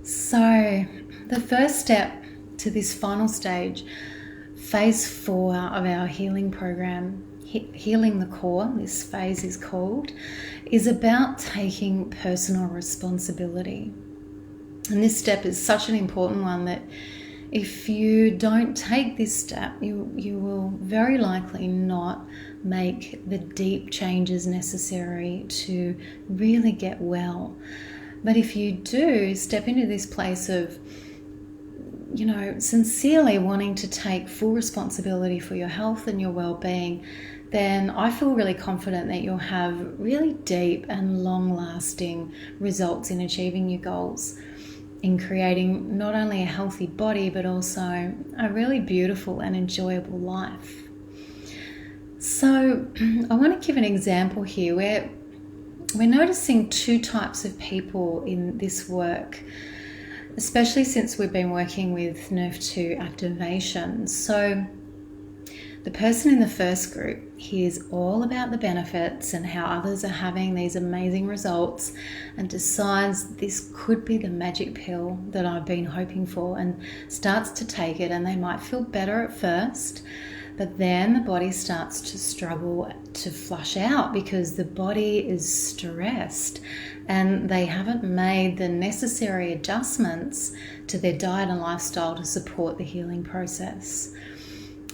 So, the first step to this final stage, phase 4 of our healing program, Healing the Core, this phase is called, is about taking personal responsibility. And this step is such an important one that if you don't take this step, you will very likely not make the deep changes necessary to really get well. But if you do step into this place of, sincerely wanting to take full responsibility for your health and your well-being, then I feel really confident that you'll have really deep and long-lasting results in achieving your goals, in creating not only a healthy body, but also a really beautiful and enjoyable life. So I want to give an example here where we're noticing two types of people in this work, especially since we've been working with NRF2 activation. So the person in the first group hears all about the benefits and how others are having these amazing results and decides this could be the magic pill that I've been hoping for, and starts to take it, and they might feel better at first, but then the body starts to struggle to flush out because the body is stressed and they haven't made the necessary adjustments to their diet and lifestyle to support the healing process.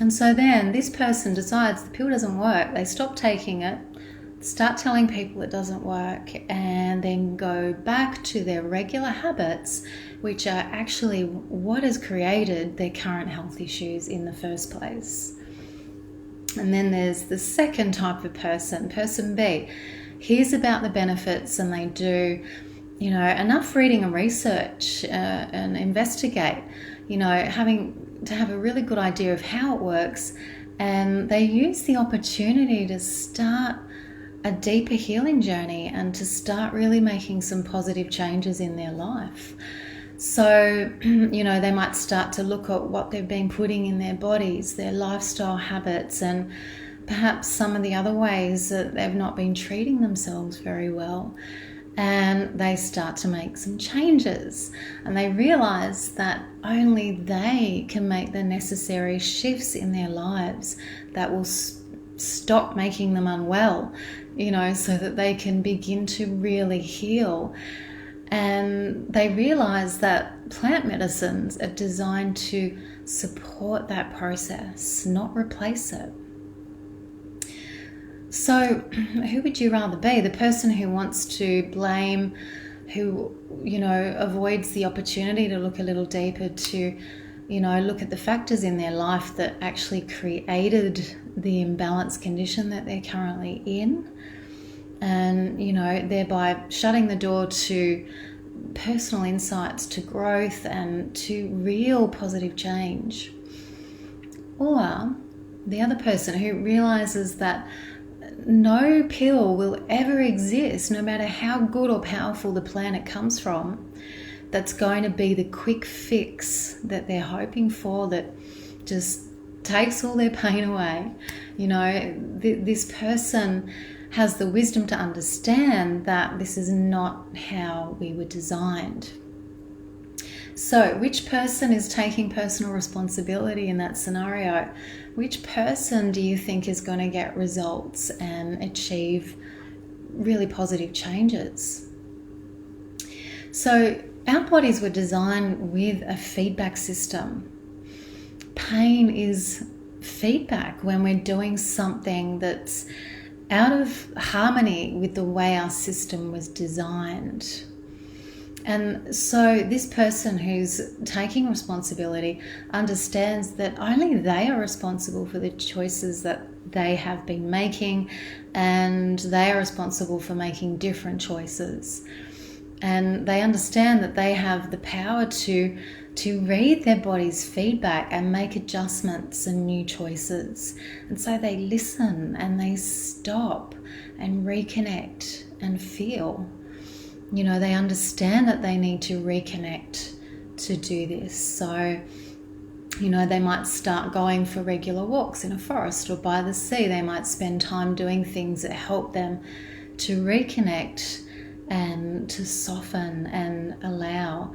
And so then this person decides the pill doesn't work. They stop taking it, start telling people it doesn't work, and then go back to their regular habits, which are actually what has created their current health issues in the first place. And then there's the second type of person, person B, hears about the benefits and they do, enough reading and research and investigate, having to have a really good idea of how it works, and they use the opportunity to start a deeper healing journey and to start really making some positive changes in their life. So, they might start to look at what they've been putting in their bodies, their lifestyle habits, and perhaps some of the other ways that they've not been treating themselves very well. And they start to make some changes, and they realize that only they can make the necessary shifts in their lives that will stop making them unwell, so that they can begin to really heal. And they realize that plant medicines are designed to support that process, not replace it. So who would you rather be? The person who wants to blame, who, avoids the opportunity to look a little deeper, to, look at the factors in their life that actually created the imbalanced condition that they're currently in, and, thereby shutting the door to personal insights, to growth, and to real positive change. Or the other person who realizes that no pill will ever exist, no matter how good or powerful the plan it comes from, that's going to be the quick fix that they're hoping for, that just takes all their pain away. This person has the wisdom to understand that this is not how we were designed. So, which person is taking personal responsibility in that scenario? Which person do you think is going to get results and achieve really positive changes? So, our bodies were designed with a feedback system. Pain is feedback when we're doing something that's out of harmony with the way our system was designed. And so this person who's taking responsibility understands that only they are responsible for the choices that they have been making, and they are responsible for making different choices. And they understand that they have the power to read their body's feedback and make adjustments and new choices. And so they listen and they stop and reconnect and feel. They understand that they need to reconnect to do this. So, they might start going for regular walks in a forest or by the sea. They might spend time doing things that help them to reconnect and to soften and allow.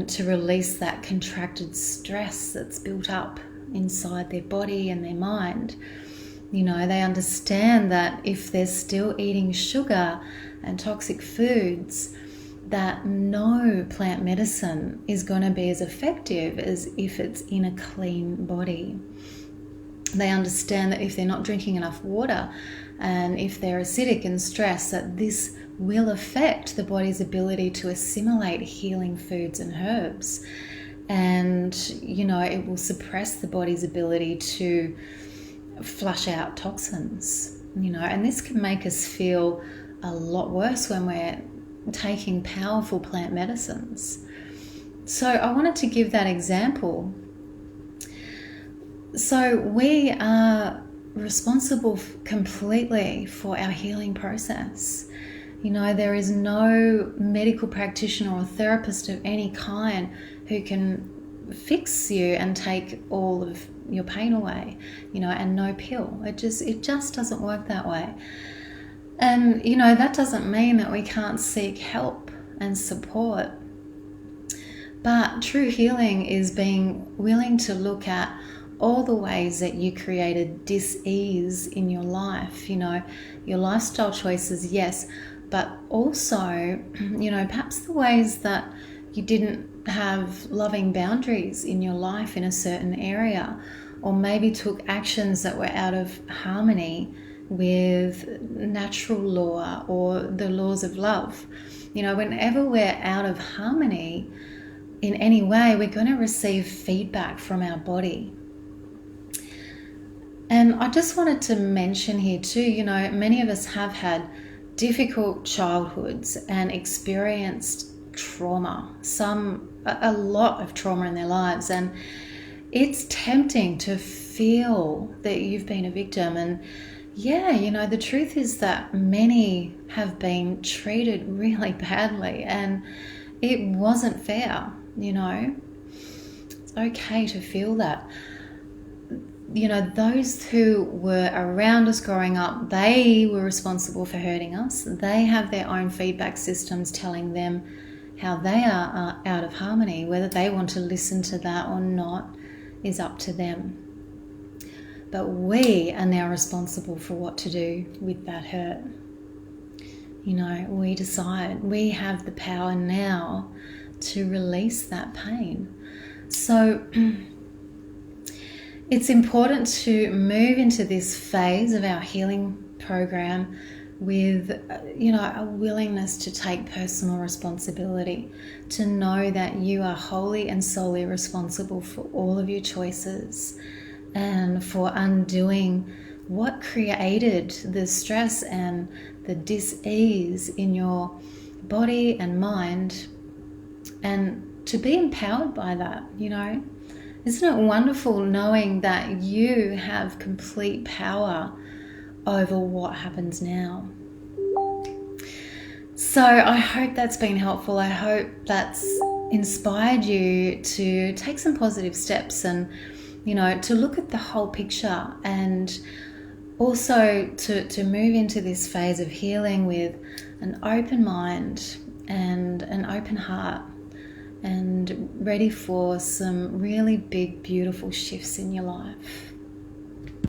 and to release that contracted stress that's built up inside their body and their mind. You know, they understand that if they're still eating sugar and toxic foods, that no plant medicine is going to be as effective as if it's in a clean body. They understand that if they're not drinking enough water and if they're acidic and stressed, that this will affect the body's ability to assimilate healing foods and herbs. And, you know, it will suppress the body's ability to flush out toxins, you know, and this can make us feel a lot worse when we're taking powerful plant medicines. So I wanted to give that example. So we are responsible completely for our healing process. You know, there is no medical practitioner or therapist of any kind who can fix you and take all of your pain away, you know, and no pill. It just doesn't work that way. And, you know, that doesn't mean that we can't seek help and support. But true healing is being willing to look at all the ways that you created dis-ease in your life, you know, your lifestyle choices, yes, but also, you know, perhaps the ways that you didn't have loving boundaries in your life in a certain area, or maybe took actions that were out of harmony with natural law or the laws of love. You know, whenever we're out of harmony in any way, we're going to receive feedback from our body. And I just wanted to mention here too, you know, many of us have had difficult childhoods and experienced trauma, a lot of trauma in their lives, and it's tempting to feel that you've been a victim. And yeah, you know, the truth is that many have been treated really badly and it wasn't fair, you know. It's okay to feel that. You know, those who were around us growing up, they were responsible for hurting us. They have their own feedback systems telling them how they are out of harmony. Whether they want to listen to that or not is up to them. But we are now responsible for what to do with that hurt. You know, we decide. We have the power now to release that pain. So it's important to move into this phase of our healing program with, you know, a willingness to take personal responsibility, to know that you are wholly and solely responsible for all of your choices and for undoing what created the stress and the dis-ease in your body and mind, and to be empowered by that, you know. Isn't it wonderful knowing that you have complete power over what happens now? So I hope that's been helpful. I hope that's inspired you to take some positive steps and, you know, to look at the whole picture, and also to move into this phase of healing with an open mind and an open heart, and ready for some really big, beautiful shifts in your life.